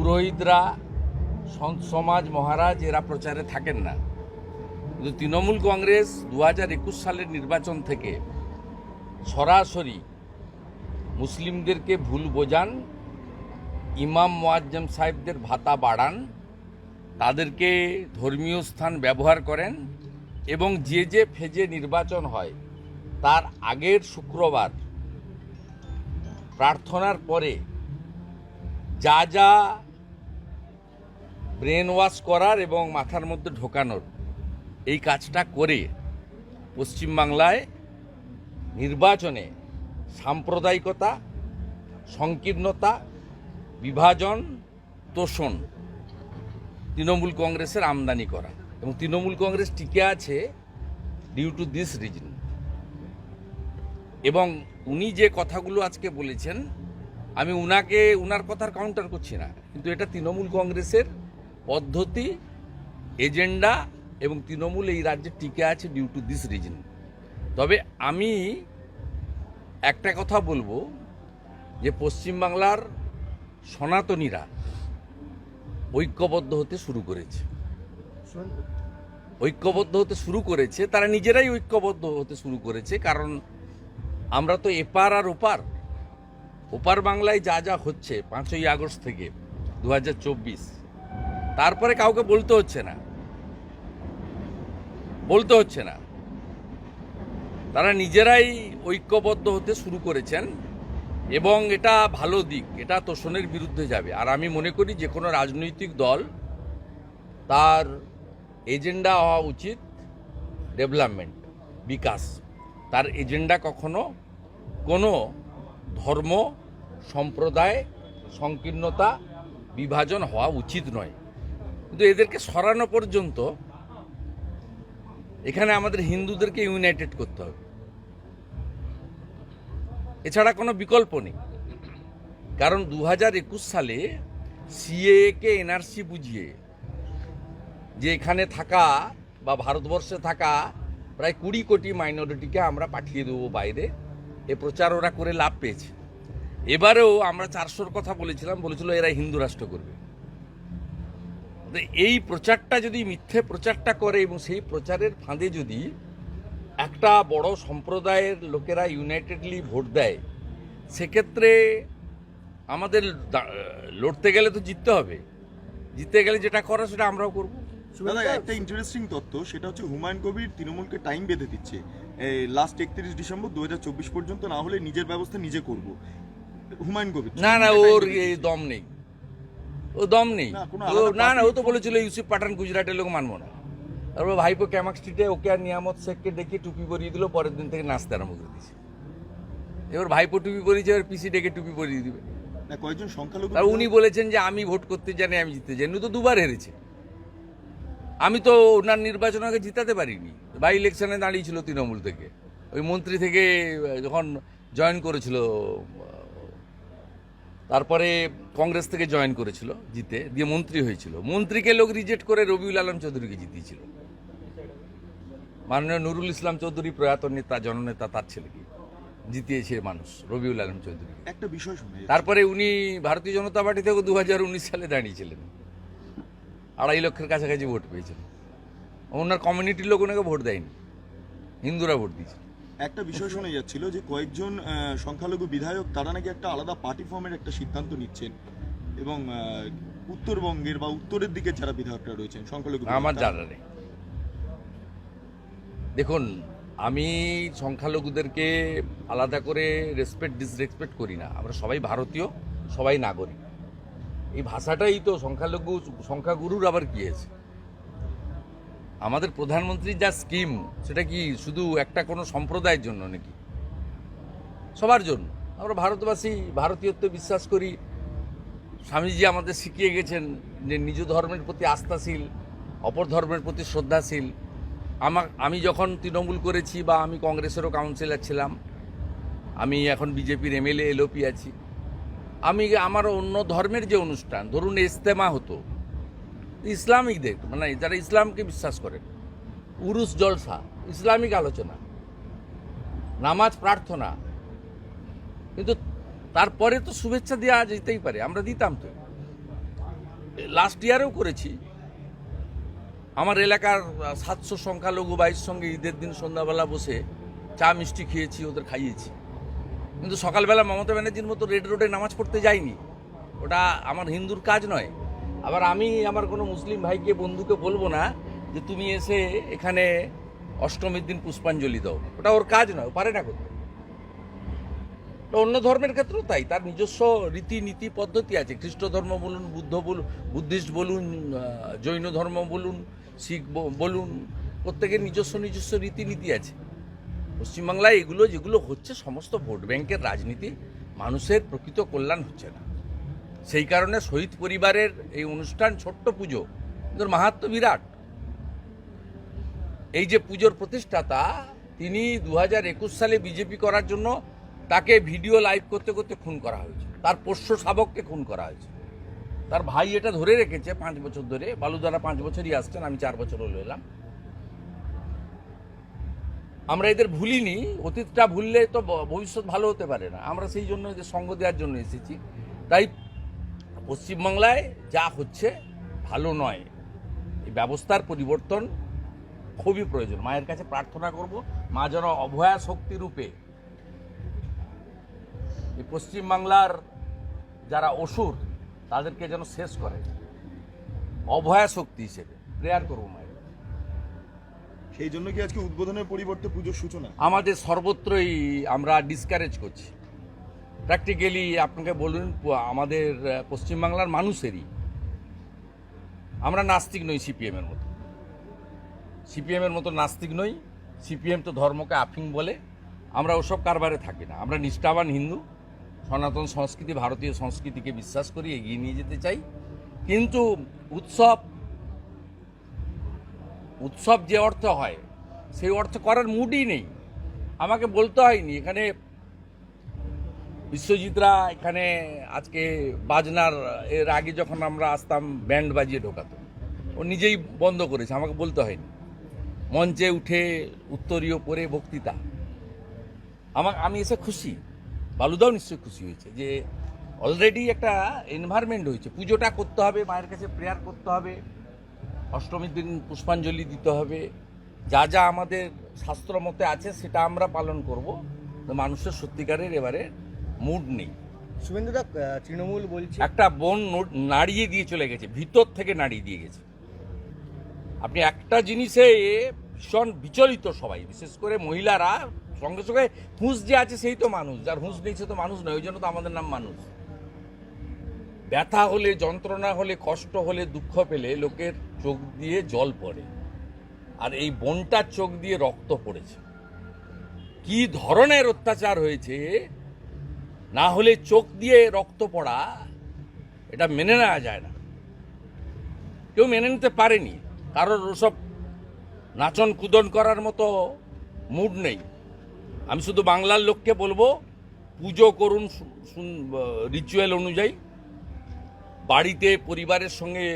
পুরোহিতরা, সন্ত সমাজ, মহারাজ এরা প্রচারে থাকেন না। কিন্তু তৃণমূল কংগ্রেস 2021 সালের নির্বাচন থেকে সরাসরি মুসলিমদেরকে ভুল বোঝান, ইমাম মুয়াজ্জেম সাহেবদের ভাতা বাড়ান, তাদেরকে ধর্মীয় স্থান ব্যবহার করেন এবং যে ফেজে নির্বাচন হয় তার আগের শুক্রবার প্রার্থনার পরে যা ব্রেন ওয়াশ করার এবং মাথার মধ্যে ঢোকানোর এই কাজটা করে পশ্চিমবাংলায় নির্বাচনে সাম্প্রদায়িকতা, সংকীর্ণতা, বিভাজন, তোষণ তৃণমূল কংগ্রেসের আমদানি করা। এবং তৃণমূল কংগ্রেস টিকে আছে ডিউ টু দিস রিজন। এবং উনি যে কথাগুলো আজকে বলেছেন, আমি উনার কথার কাউন্টার করছি না, কিন্তু এটা তৃণমূল কংগ্রেসের পদ্ধতি, এজেন্ডা, এবং তৃণমূল এই রাজ্যে টিকে আছে ডিউ টু দিস রিজন। তবে আমি একটা কথা বলবো যে পশ্চিমবাংলার সনাতনীরা ঐক্যবদ্ধ হতে শুরু করেছে, তারা নিজেরাই ঐক্যবদ্ধ হতে শুরু করেছে। কারণ আমরা তো এপার আর ওপার বাংলায় যা হচ্ছে 5ই আগস্ট থেকে 2024, তারপরে কাউকে বলতে হচ্ছে না, তারা নিজেরাই ঐক্যবদ্ধ হতে শুরু করেছেন এবং এটা ভালো দিক, এটা তোষণের বিরুদ্ধে যাবে। আর আমি মনে করি যে কোনো রাজনৈতিক দল তার এজেন্ডা হওয়া উচিত ডেভেলপমেন্ট, বিকাশ। তার এজেন্ডা কখনো কোনো ধর্ম, সম্প্রদায়, সংকীর্ণতা, বিভাজন হওয়া উচিত নয়। কিন্তু এদেরকে সরানো পর্যন্ত এখানে আমাদের হিন্দুদেরকে ইউনাইটেড করতে হবে, এছাড়া কোনো বিকল্প নেই। কারণ 2021 সালে সিএকে এনআরসি বুঝিয়ে যে এখানে থাকা বা ভারতবর্ষে থাকা প্রায় 20 কোটি মাইনরিটিকে আমরা পাঠিয়ে দেবো বাইরে, এ প্রচার ওরা করে লাভ পেয়েছে। এবারেও আমরা 400-র কথা বলেছিল এরা হিন্দু রাষ্ট্র করবে। এই প্রচারটা যদি মিথ্যে প্রচারটা করে এবং সেই প্রচারের ফাঁদে যদি একটা বড় সম্প্রদায়ের লোকেরা ইউনাইটেডলি ভোট দেয়, সেক্ষেত্রে আমাদের লড়তে গেলে তো জিততে হবে। জিততে গেলে যেটা করা সেটা আমরাও করব। দাদা, একটা ইন্টারেস্টিং তথ্য, সেটা হচ্ছে হুমায়ুন কবির তৃণমূলকে টাইম বেঁধে দিচ্ছে, লাস্ট 31 ডিসেম্বর 2024 পর্যন্ত, না হলে নিজের ব্যবস্থা নিজে করব। হুমায়ুন কবির না ওর এই দম নেই, ও তো বলেছিল ইউসুফ পাঠান গুজরাটের লোক মানবো না। তারপর ভাইপো ক্যামাক স্ট্রিটে ওকে আর নিয়ামত শেখকে ডেকে টুপি পরিয়ে দিল, পরের দিন থেকে নাচতে আরম্ভ করে দিয়েছে। এবার ভাইপো টুপি পরিয়েছে, এবার পিসি ডেকে টুপি পরিয়ে দিবে। কয়েকজন সংখ্যালঘু, উনি বলেছেন যে আমি ভোট করতে জানি, আমি জিততে জানি। উনি তো দুবার হেরেছে। আমি তো ওনার নির্বাচন আগে জিতাতে পারিনি। বাই ইলেকশনে দাঁড়িয়েছিল তৃণমূল থেকে, ওই মন্ত্রী থেকে যখন জয়েন করেছিল, তারপরে কংগ্রেস থেকে জয়েন করেছিল, জিতে দিয়ে মন্ত্রী হয়েছিল। মন্ত্রীকে লোক রিজেক্ট করে রবিউল আলম চৌধুরীকে জিতিয়েছিল। মাননীয় নুরুল ইসলাম চৌধুরী, প্রয়াত নেতা, জননেতা, তার ছেলেকে জিতিয়েছে মানুষ, রবিউল আলম চৌধুরী। একটা বিষয় শুনে, তারপরে উনি ভারতীয় জনতা পার্টি থেকে 2019 সালে দাঁড়িয়েছিলেন, 2.5 লক্ষের কাছাকাছি ভোট পেয়েছেন। ওনার কমিউনিটির লোক ওনাকে ভোট দেয়নি, হিন্দুরা ভোট দিয়েছে। একটা বিষয় শোনা যাচ্ছিল যে কয়েকজন সংখ্যালঘু বিধায়ক তারা নাকি একটা আলাদা পার্টি ফর্মের একটা সিদ্ধান্ত নিচ্ছেন, এবং উত্তরবঙ্গের বা উত্তরের দিকে যারা বিধায়করা রয়েছেন সংখ্যালঘু, আমার জানা নেই। দেখুন, আমি সংখ্যালঘুদেরকে আলাদা করে রেসপেক্ট ডিসরেসপেক্ট করি না। আমরা সবাই ভারতীয়, সবাই নাগরিক। এই ভাষাটাই তো সংখ্যাগুরুর আবার কি আছে? আমাদের প্রধানমন্ত্রীর যা স্কিম, সেটা কি শুধু একটা কোনো সম্প্রদায়ের জন্য নাকি? সবার জন্য। আমরা ভারতবাসী, ভারতীয়ত্বে বিশ্বাস করি। স্বামীজি আমাদের শিখিয়ে গেছেন যে নিজ ধর্মের প্রতি আস্থাশীল, অপর ধর্মের প্রতি শ্রদ্ধাশীল। আমি যখন তৃণমূল করেছি বা আমি কংগ্রেসেরও কাউন্সিলর ছিলাম, আমি এখন বিজেপির এমএলএ এলওপি আছি, আমার অন্য ধর্মের যে অনুষ্ঠান, ধরুন ইজতেমা হতো, ইসলামিকদের মানে যারা ইসলামকে বিশ্বাস করেন, উরুস জলসা, ইসলামিক আলোচনা, নামাজ, প্রার্থনা, কিন্তু তারপরে তো শুভেচ্ছা দেওয়া যেতেই পারে, আমরা দিতাম তো। লাস্ট ইয়ারেও করেছি। আমার এলাকার 700 সংখ্যালঘু ভাইয়ের সঙ্গে ঈদের দিন সন্ধ্যাবেলা বসে চা মিষ্টি খেয়েছি, ওদের খাইয়েছি। কিন্তু সকালবেলা মমতা ব্যানার্জির মতো রেড রোডে নামাজ পড়তে যাইনি, ওটা আমার হিন্দুর কাজ নয়। আবার আমি আমার কোনো মুসলিম ভাইকে বন্ধুকে বলবো না যে তুমি এসে এখানে অষ্টমীর দিন পুষ্পাঞ্জলি দাও, ওটা ওর কাজ নয়, ও পারে না করতে। তো অন্য ধর্মের ক্ষেত্রেও তাই, তার নিজস্ব রীতিনীতি পদ্ধতি আছে। খ্রিস্ট ধর্ম বলুন, বুদ্ধিস্ট বলুন, জৈন ধর্ম বলুন, শিখ বলুন, প্রত্যেকের নিজস্ব নিজস্ব রীতিনীতি আছে। পশ্চিমবাংলায় এগুলো যেগুলো হচ্ছে সমস্ত ভোট ব্যাংকের রাজনীতি, মানুষের প্রকৃত কল্যাণ হচ্ছে না। সেই কারণে শহীদ পরিবারের এই অনুষ্ঠান, ছোট্ট পুজো, কিন্তু মাহাত্ম্য বিরাট। এই যে পুজোর প্রতিষ্ঠাতা, তিনি 2021 সালে বিজেপি করার জন্য তাকে ভিডিও লাইভ করতে করতে খুন করা হয়েছে, তার পোষ্য শাবককে খুন করা হয়েছে। তার ভাই এটা ধরে রেখেছে 5 বছর ধরে, বালুদারা 5 বছরই আসছেন, আমি 4 বছর হলো এলাম। আমরা এদের ভুলিনি, অতীতটা ভুললে তো ভবিষ্যৎ ভালো হতে পারে না। আমরা সেই জন্য এদের সঙ্গ দেওয়ার জন্য এসেছি। তাই পশ্চিমবাংলায় যা হচ্ছে ভালো নয়, এই ব্যবস্থার পরিবর্তন খুবই প্রয়োজন। মায়ের কাছে প্রার্থনা করব, মা যেন অভয়া শক্তি রূপে এই পশ্চিমবাংলার যারা অসুর তাদেরকে যেন শেষ করে, অভয়া শক্তি হিসেবে প্রেয়ার করবো মায়ের। সেই জন্য কি আজকে উদ্বোধনের পরিবর্তে পুজোর সূচনা? আমাদের সর্বত্রই আমরা ডিসকারেজ করছি। প্র্যাকটিক্যালি আপনাকে বলুন, আমাদের পশ্চিমবাংলার মানুষেরই, আমরা নাস্তিক নই সিপিএমের মতো। সিপিএমের মতো নাস্তিক নই। সিপিএম তো ধর্মকে আফিং বলে, আমরা ওসব কারবারে থাকি না। আমরা নিষ্ঠাবান হিন্দু, সনাতন সংস্কৃতি, ভারতীয় সংস্কৃতিকে বিশ্বাস করি, এগিয়ে নিয়ে যেতে চাই। কিন্তু উৎসব যে অর্থ হয় সেই অর্থ করার মুডই নেই। আমাকে বলতে হয়নি, এখানে বিশ্বজিৎরা এখানে আজকে বাজনার, এর আগে যখন আমরা আসতাম ব্যান্ড বাজিয়ে ঢোকাতো, ও নিজেই বন্ধ করেছে, আমাকে বলতে হয়নি। মঞ্চে উঠে উত্তরীয় পরে বক্তৃতা, আমি এসে খুশি, বালুদাও নিশ্চয়ই খুশি হয়েছে যে অলরেডি একটা এনভায়রনমেন্ট হয়েছে। পুজোটা করতে হবে, মায়ের কাছে প্রেয়ার করতে হবে, অষ্টমীর দিন পুষ্পাঞ্জলি দিতে হবে, যা যা আমাদের শাস্ত্র মতে আছে সেটা আমরা পালন করব। মানুষের সত্যিকারের এবারে মুড নেই। শুভেন্দুদা, তৃণমূল বলছে একটা বোন নাড়িয়ে দিয়ে চলে গেছে, ভিতর থেকে নাড়িয়ে দিয়ে গেছে। আপনি একটা জিনিসে ভীষণ বিচলিত সবাই, বিশেষ করে মহিলারা। সঙ্গে সঙ্গে হুঁশ যে আছে সেই তো মানুষ, যার হুঁশ নেই সে তো মানুষ নয়। ওই জন্য তো আমাদের নাম মানুষ। ব্যথা হলে, যন্ত্রণা হলে, কষ্ট হলে, দুঃখ পেলে লোকের চোখ দিয়ে জল পড়ে, আর এই বোনটার চোখ দিয়ে রক্ত পড়েছে। কি ধরনের অত্যাচার হয়েছে, না হলে চোখ দিয়ে রক্ত পড়া, এটা মেনে নেওয়া যায় না। কেউ মেনে নিতে পারেনি, কারোর ওসব নাচন কুদন করার মতো মুড নেই। আমি শুধু বাংলার লোককে বলবো, পুজো করুন রিচুয়াল অনুযায়ী। বাড়িতে পরিবারের সঙ্গে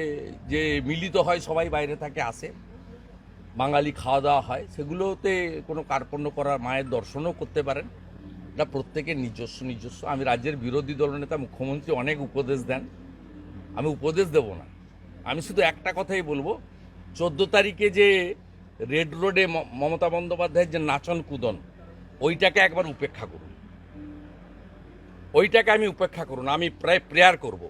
যে মিলিত হয়, সবাই বাইরে থাকে আসে, বাঙালি খাওয়া দাওয়া হয়, সেগুলোতে কোনো কার্পণ্য করার, মায়ের দর্শনও করতে পারেন। এটা প্রত্যেকের নিজস্ব। আমি রাজ্যের বিরোধী দলনেতা, মুখ্যমন্ত্রী অনেক উপদেশ দেন, আমি উপদেশ দেব না। আমি শুধু একটা কথাই বলবো, 14 তারিখে যে রেড রোডে মমতা বন্দ্যোপাধ্যায়ের যে নাচন কুদন, ওইটাকে একবার উপেক্ষা করুন। ওইটাকে আমি উপেক্ষা করুন। আমি প্রায় প্রেয়ার করব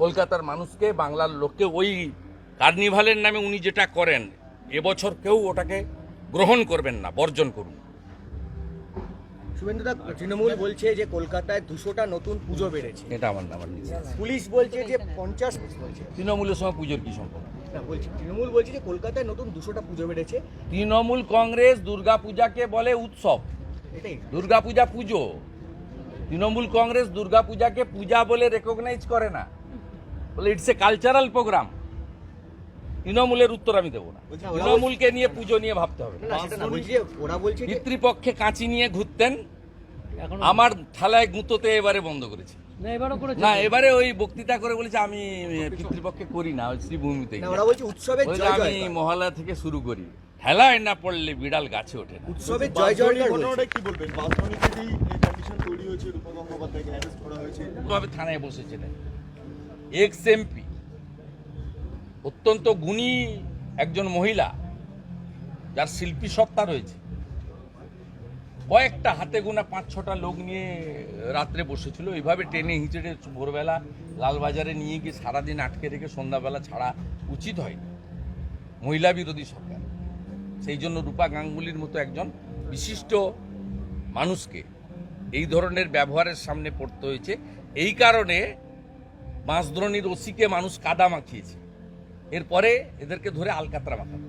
কলকাতার মানুষকে, বাংলার লোককে, ওই কার্নিভালের নামে উনি যেটা করেন, এবছর কেউ ওটাকে গ্রহণ করবেন না, বর্জন করুন। শুভেন্দুদা, তৃণমূল বলছে যে কলকাতায় 200টা নতুন পুজো বেড়েছে। এটা আমার নিজে। পুলিশ বলছে যে 50 বলছে। তৃণমূলের সঙ্গে পুজোর কি সম্পর্ক? না, বলছি তৃণমূল বলছে যে কলকাতায় নতুন 200টা পুজো বেড়েছে। তৃণমূল কংগ্রেস দুর্গাপূজাকে বলে উৎসব, এটাই দুর্গাপূজা পুজো। তৃণমূল কংগ্রেস দুর্গাপূজাকে পূজা বলে রেকগনাইজ করে না, বলে ইটস এ কালচারাল প্রোগ্রাম। তৃণমূলের উত্তর আমি দেবো না। তৃণমূলকে নিয়ে পুজো নিয়ে ভাবতে হবে। না, সেটা না, বলছি যে ওরা বলছে যে পিতৃপক্ষে কাঁচি নিয়ে ঘুরতেন, আমার থালায় গুঁতোতে এবারে বন্ধ করেছে। না, এবারে ওই বক্তৃতা করে বলেছে আমি পিতৃপক্ষে করি না, ওই শ্রীভূমিতে না, ওরা বলছে উৎসবের জয় আমি জয়কার। মহল্লা থেকে শুরু করি, ঠেলায় না পড়লে বিড়াল গাছে ওঠে না। উৎসবের জয় জয়কার বলছে। ঘটনাটা কি বলবেন? বাসবাড়িতে যেই কন্ডিশন তৈরি হয়েছে, রূপা গঙ্গোপাধ্যায়কে অ্যারেস্ট করা হয়েছে, ভাবে থানায় বসেছিলেন, এক্স এমপি অত্যন্ত গুণী একজন মহিলা, যার শিল্পী সত্তা রয়েছে, কয়েকটা হাতে গোনা 5-6টা লোক নিয়ে রাত্রে বসেছিল। এইভাবে টেনে হিঁচড়ে ভোরবেলা লালবাজারে নিয়ে গিয়ে সারাদিন আটকে রেখে সন্ধ্যাবেলা ছাড়া উচিত হয়নি। মহিলা বিরোধী সরকার। সেই জন্য রূপা গাঙ্গুলির মতো একজন বিশিষ্ট মানুষকে এই ধরনের ব্যবহারের সামনে পড়তে হয়েছে। এই কারণে বাঁশদ্রোণীর ওসিকে মানুষ কাদা মাখিয়েছে। এরপরে এদেরকে ধরে আলকাতরা মাখাবে।